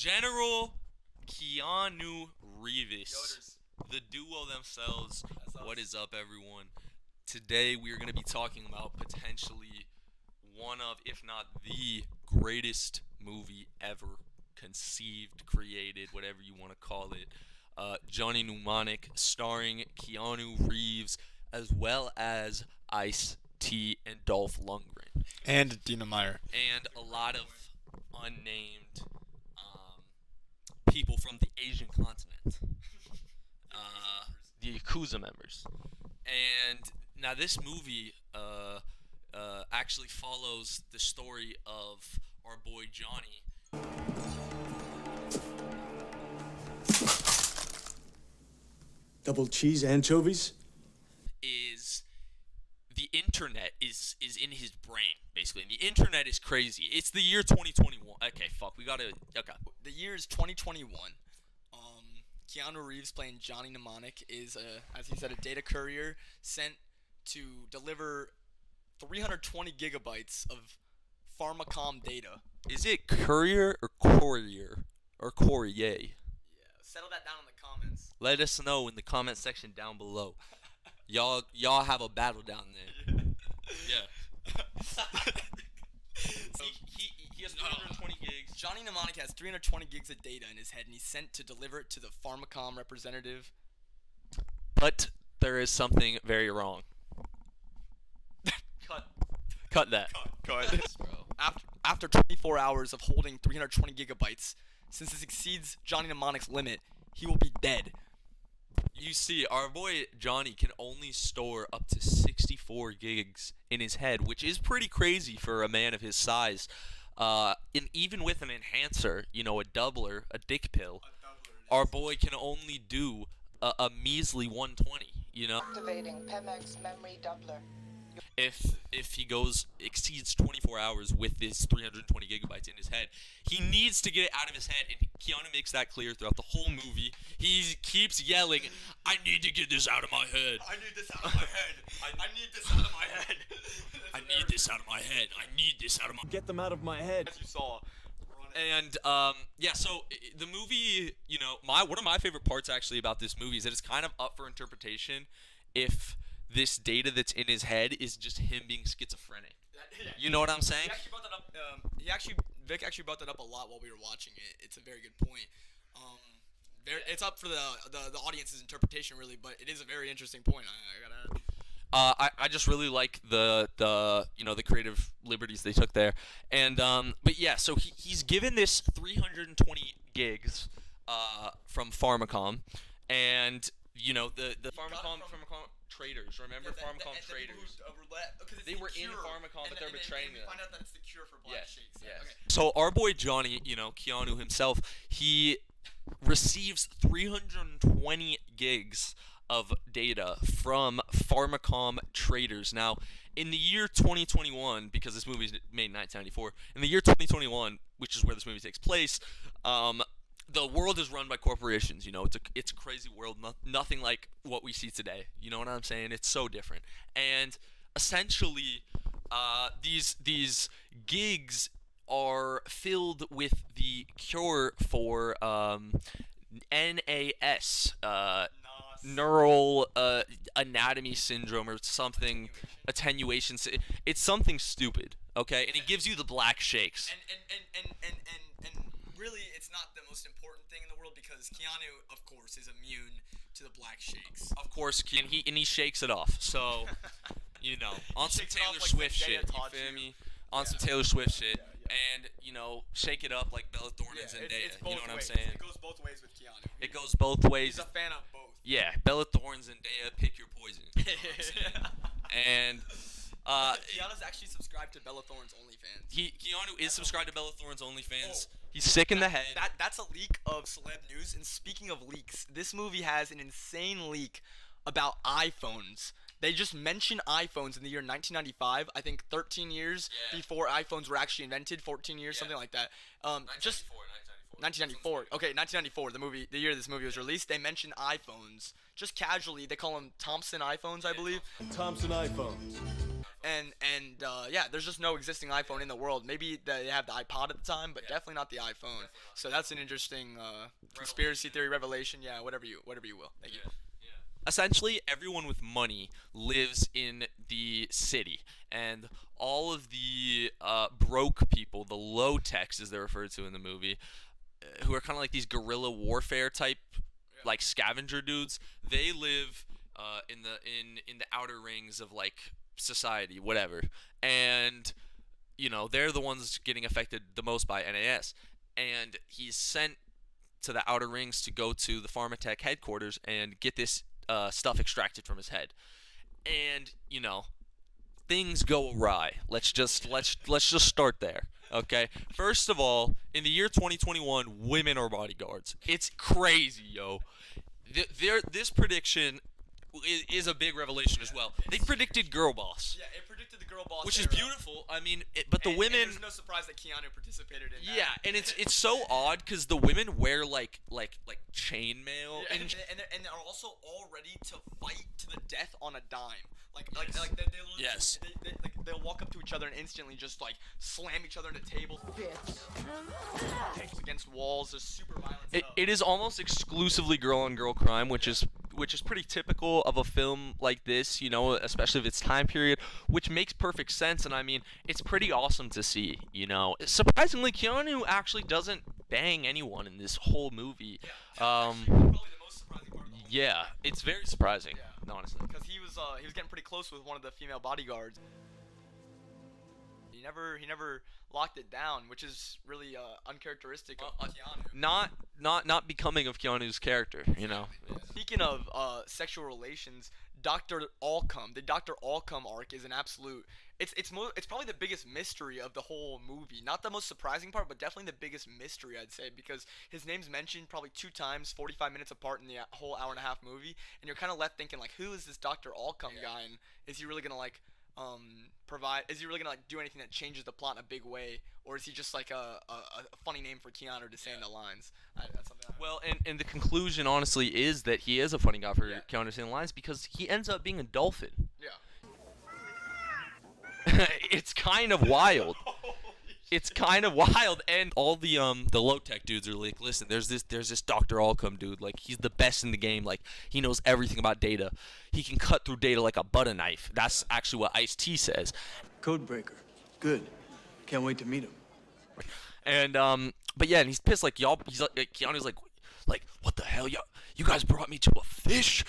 General Keanu Reeves, the duo themselves. What is up, everyone? Today we are going to be talking about potentially one of, if not the greatest movie ever conceived, created, whatever you want to call it. Johnny Mnemonic, starring Keanu Reeves, as well as Ice-T and Dolph Lundgren, And Dina Meyer. and a lot of unnamed people from the Asian continent, the Yakuza members. And now this movie actually follows the story of our boy Johnny. Double cheese anchovies? Is the internet is in his brain, basically. And the internet is crazy. It's the year 2021. Okay, fuck. We gotta. Okay. The year is 2021. Keanu Reeves playing Johnny Mnemonic is, as he said, a data courier sent to deliver 320 gigabytes of Pharmacom data. Is it courier or courier or courier? Yeah, settle that down in the comments. Let us know in the comment section down below. Y'all have a battle down there. Yeah. He has 320 gigs. Johnny Mnemonic has 320 gigs of data in his head, and he's sent to deliver it to the Pharmacom representative. But there is something very wrong. Cut that. Cut. Bro. After 24 hours of holding 320 gigabytes, since this exceeds Johnny Mnemonic's limit, he will be dead. You see, our boy Johnny can only store up to 64 gigs in his head, which is pretty crazy for a man of his size. And even with an enhancer, a doubler, a dick pill, our boy can only do a measly 120. Activating Pemex memory doubler. If he exceeds 24 hours with this 320 gigabytes in his head, he needs to get it out of his head, and Keanu makes that clear throughout the whole movie. He keeps yelling, "I need to get this out of my head. I need this out of my head. I need this out of my head. I need this out of my head. I need this out of my." Get them out of my head. As you saw. And so the movie, one of my favorite parts actually about this movie is that it's kind of up for interpretation if this data that's in his head is just him being schizophrenic. You know what I'm saying? He actually brought that up. Vic actually brought that up a lot while we were watching it. It's a very good point. It's up for the audience's interpretation, really, but it is a very interesting point. I gotta. I just really like the creative liberties they took there, and but yeah, so he's given this 320 gigs from Pharmacom, and the Pharmacom traders. Remember Pharmacom traders? They were in Pharmacom, but they're betraying them. We find out that it's the cure for black shakes. Yes. Okay. So our boy Johnny, Keanu himself, he receives 320 gigs of data from Pharmacom traders. Now, in the year 2021, because this movie is made in 1994, in the year 2021, which is where this movie takes place, the world is run by corporations. It's a crazy world. Nothing like what we see today. You know what I'm saying? It's so different. And essentially, these gigs are filled with the cure for NAS, neural anatomy syndrome, or something, attenuation. It's something stupid, okay? And it gives you the black shakes. And really, it's not the most important thing in the world, because Keanu, of course, is immune to the black shakes. Of course, and he shakes it off. So, on some shakes it off Taylor like Swift Zendaya shit. You taught feel you. me? On some Taylor Swift shit, and shake it up like Bella Thorne and Zendaya. It's You know both what I'm ways. saying? It goes both ways with Keanu. It goes both ways. He's a fan of both. Yeah, Bella Thorne, Zendaya, pick your poison. You know what I'm saying? And Keanu's actually subscribed to Bella Thorne's OnlyFans. Keanu is subscribed to Bella Thorne's OnlyFans. He's sick in the head. That's a leak of celeb news. And speaking of leaks, this movie has an insane leak about iPhones. They just mention iPhones in the year 1995. I think 13 years before iPhones were actually invented. 14 years, something like that. 1994. Okay, 1994. The year this movie was released. They mention iPhones just casually. They call them Thompson iPhones, I believe. Thompson iPhones. And there's just no existing iPhone in the world. Maybe they have the iPod at the time, but definitely not the iPhone. So that's an interesting conspiracy theory revelation. Yeah, whatever you will. Thank you. Essentially, everyone with money lives in the city, and all of the broke people, the low techs as they're referred to in the movie, who are kind of like these guerrilla warfare type, like scavenger dudes, they live in the outer rings of like society, whatever, and they're the ones getting affected the most by NAS, and he's sent to the outer rings to go to the Pharmatech headquarters and get this stuff extracted from his head, and things go awry. Let's just start there. Okay. First of all, in the year 2021, women are bodyguards. It's crazy, yo. This prediction is a big revelation as well. They predicted Girl Boss. Yeah, it predicted the Girl Boss. Which is beautiful. I mean, but the women. And there's no surprise that Keanu participated in that. Yeah, and it's so odd because the women wear like chainmail Yeah, and they're also all ready to fight to the death on a dime. Yes. They'll walk up to each other and instantly just like slam each other into tables. Against walls. There's super violent. It is almost exclusively girl-on-girl crime, which is pretty typical of a film like this, especially of its time period, which makes perfect sense. And I mean, it's pretty awesome to see. Surprisingly, Keanu actually doesn't bang anyone in this whole movie. Probably the most surprising part of the whole Yeah, it's very surprising, honestly. Because he was getting pretty close with one of the female bodyguards. He never locked it down, which is really uncharacteristic of Keanu. Not becoming of Keanu's character, Speaking of sexual relations, Dr. Allcome, the Dr. Allcome arc is an absolute. It's probably the biggest mystery of the whole movie. Not the most surprising part, but definitely the biggest mystery, I'd say, because his name's mentioned probably 2 times, 45 minutes apart in the whole hour and a half movie, and you're kind of left thinking like, who is this Dr. Allcome guy, and is he really gonna like provide? Is he really gonna like do anything that changes the plot in a big way, or is he just like a funny name for Keanu to say in the lines? That's something. Well, and the conclusion, honestly, is that he is a funny guy for Keanu to say in the lines because he ends up being a dolphin. Yeah. It's kind of wild. It's kind of wild, and all the low tech dudes are like, listen, there's this Dr. Allcome dude, like he's the best in the game, like he knows everything about data. He can cut through data like a butter knife. That's actually what Ice-T says. Codebreaker. Good. Can't wait to meet him. And but yeah, and he's pissed like y'all. He's like Keanu's like what the hell, y'all? You guys brought me to a fish.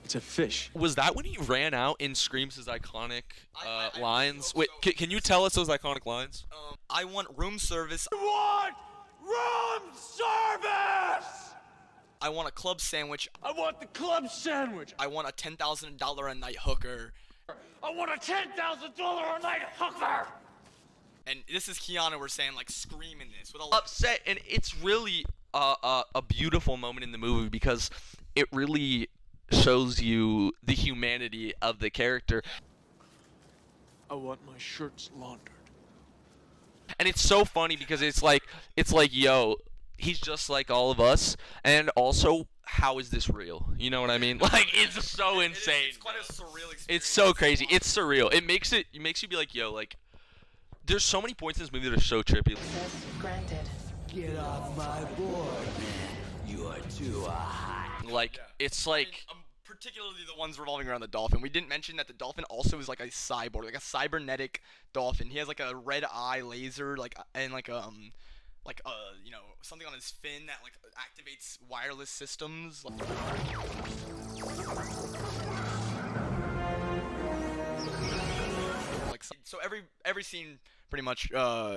It's a fish. Was that when he ran out and screams his iconic lines? Wait, can you tell us those iconic lines? I want room service. I want room service! I want a club sandwich. I want the club sandwich. I want a $10,000 a night hooker. I want a $10,000 a night hooker! And this is Keanu, we're saying, like, screaming this. With a Upset, and it's really a beautiful moment in the movie because it really shows you the humanity of the character. I want my shirts laundered. And it's so funny because it's like, yo, he's just like all of us, and also, how is this real? You know what I mean? Like, it's so insane. It's quite a surreal experience. It's so crazy. It's surreal. It makes you be like, yo, like, there's so many points in this movie that are so trippy. Access granted. Get off my board, man. You are too hot. Like, it's like... particularly the ones revolving around the dolphin. We didn't mention that the dolphin also is like a cyborg, like a cybernetic dolphin. He has like a red eye laser, and something on his fin that like activates wireless systems. So every scene, pretty much,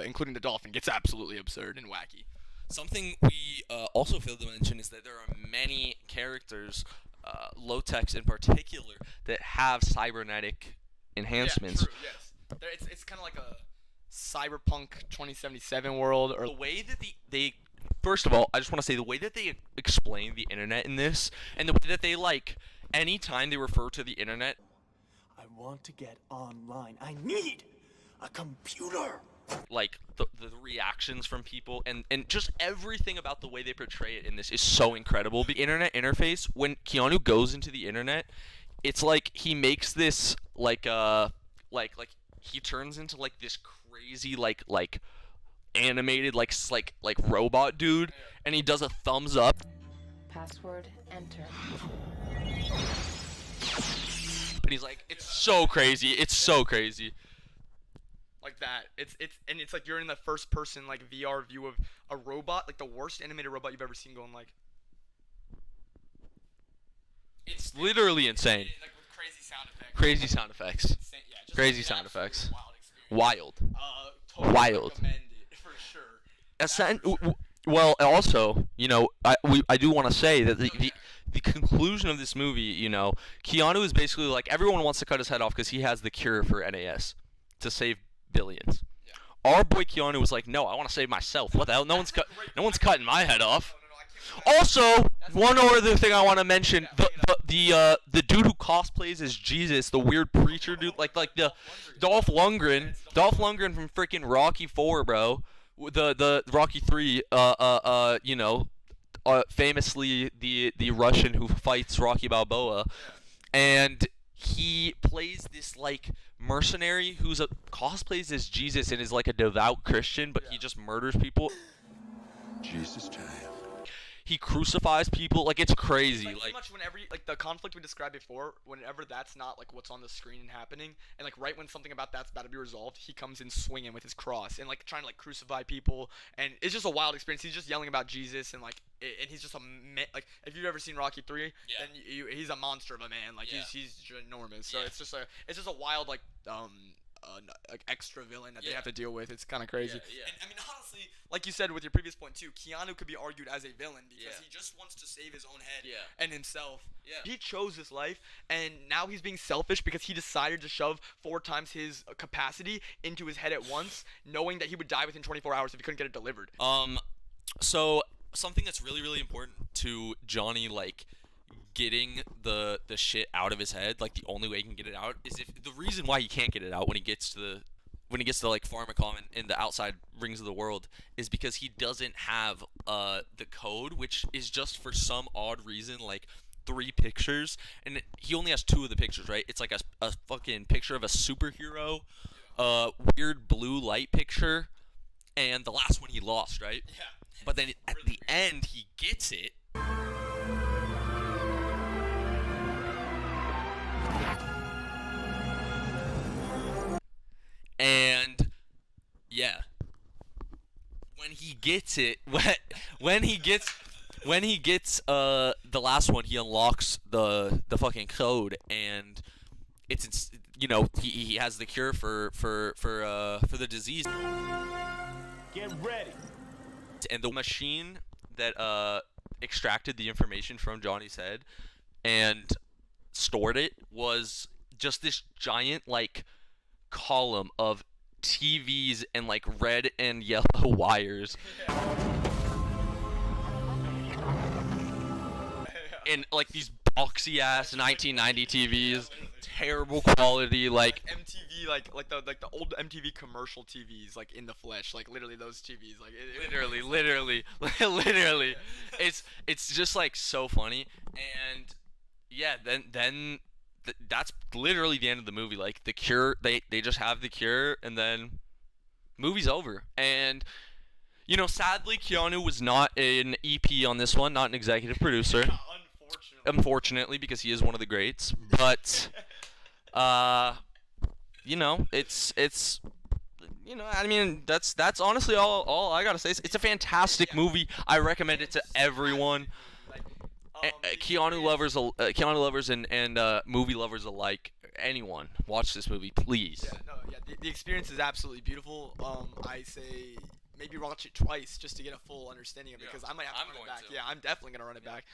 including the dolphin, gets absolutely absurd and wacky. Something we also failed to mention is that there are many characters, low-techs in particular, that have cybernetic enhancements. Yeah, true, yes. It's kind of like a cyberpunk 2077 world. Or the way that they first of all, I just want to say the way that they explain the internet in this, and the way that they, like, anytime they refer to the internet, I want to get online. I need a computer. Like the reactions from people and just everything about the way they portray it in this is so incredible. The internet interface, when Keanu goes into the internet, it's like he makes this like he turns into like this crazy like animated like robot dude, and he does a thumbs up. Password enter. And he's like, it's so crazy. It's so crazy. Like that. It's like you're in the first person like VR view of a robot, like the worst animated robot you've ever seen going like. It's literally insane. Like with crazy sound effects. Crazy sound effects. Yeah, just Crazy an sound absolute effects. Wild experience. Wild. Totally Wild. recommend it for sure. Well, also, you know, I do want to say that the conclusion of this movie, you know, Keanu is basically like everyone wants to cut his head off because he has the cure for NAS to save billions. Yeah. Our boy Keanu was like, no, I want to save myself. What the hell? No one's cutting my head off. Also, one other thing I want to mention: the dude who cosplays as Jesus, the weird preacher dude, like the Dolph Lundgren from freaking Rocky 4, bro. The Rocky 3, you know, famously the Russian who fights Rocky Balboa, and he plays this like mercenary who's cosplays as Jesus and is like a devout Christian, but he just murders people. Jesus time. He crucifies people, like it's crazy. Like pretty much whenever like the conflict we described before, whenever that's not like what's on the screen and happening, and like right when something about that's about to be resolved, he comes in swinging with his cross and like trying to like crucify people, and it's just a wild experience. He's just yelling about Jesus and like, and he's just like if you've ever seen Rocky 3, then he's a monster of a man. Like he's enormous. So it's just a wild like extra villain that they have to deal with. It's kind of crazy. And I mean, honestly, like you said with your previous point too, Keanu could be argued as a villain because he just wants to save his own head and himself. He chose this life, and now he's being selfish because he decided to shove 4 times his capacity into his head at once, knowing that he would die within 24 hours if he couldn't get it delivered. So something that's really, really important to Johnny, like getting the shit out of his head, like the only way he can get it out is if the reason why he can't get it out when he gets to like Pharmacom and the outside rings of the world is because he doesn't have the code, which is just for some odd reason like 3 pictures, and he only has 2 of the pictures, right? It's like a fucking picture of a superhero, weird blue light picture, and the last one he lost, right? Yeah. But then at the end he gets it. And yeah, when he gets it, when he gets the last one, he unlocks the fucking code, and it's you know he has the cure for the disease. Get ready. And the machine that extracted the information from Johnny's head and stored it was just this giant like column of TVs and like red and yellow wires and like these boxy ass 1990 TVs, terrible quality, like MTV, like the old MTV commercial TVs, like in the flesh, like literally those TVs, like literally, it's just like so funny. And yeah, then that's literally the end of the movie. Like the cure, they just have the cure, and then movie's over. And you know, sadly, Keanu was not an EP on this one, not an executive producer. Unfortunately, because he is one of the greats. But you know, it's you know, I mean, that's honestly all I gotta say. It's a fantastic movie. I recommend it to everyone. Keanu lovers and movie lovers alike. Anyone, watch this movie, please. The experience is absolutely beautiful. I say maybe watch it twice just to get a full understanding of it, because I might have to run it back. Yeah, I'm definitely gonna run it back.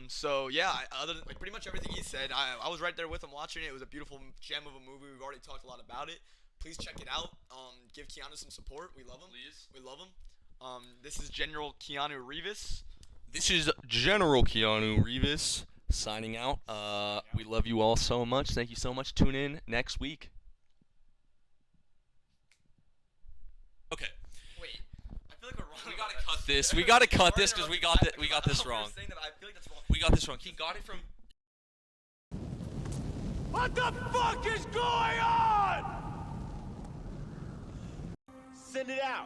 So yeah, other than like pretty much everything he said, I was right there with him watching it. It was a beautiful gem of a movie. We've already talked a lot about it. Please check it out. Give Keanu some support. We love him. Please. We love him. This is General Keanu Reeves. This is General Keanu Reeves signing out. We love you all so much. Thank you so much. Tune in next week. Okay. Wait, I feel like we're wrong. We gotta cut this. We gotta cut this because we got this wrong. I feel like that's wrong. We got this wrong. He got it from What the fuck is going on? Send it out.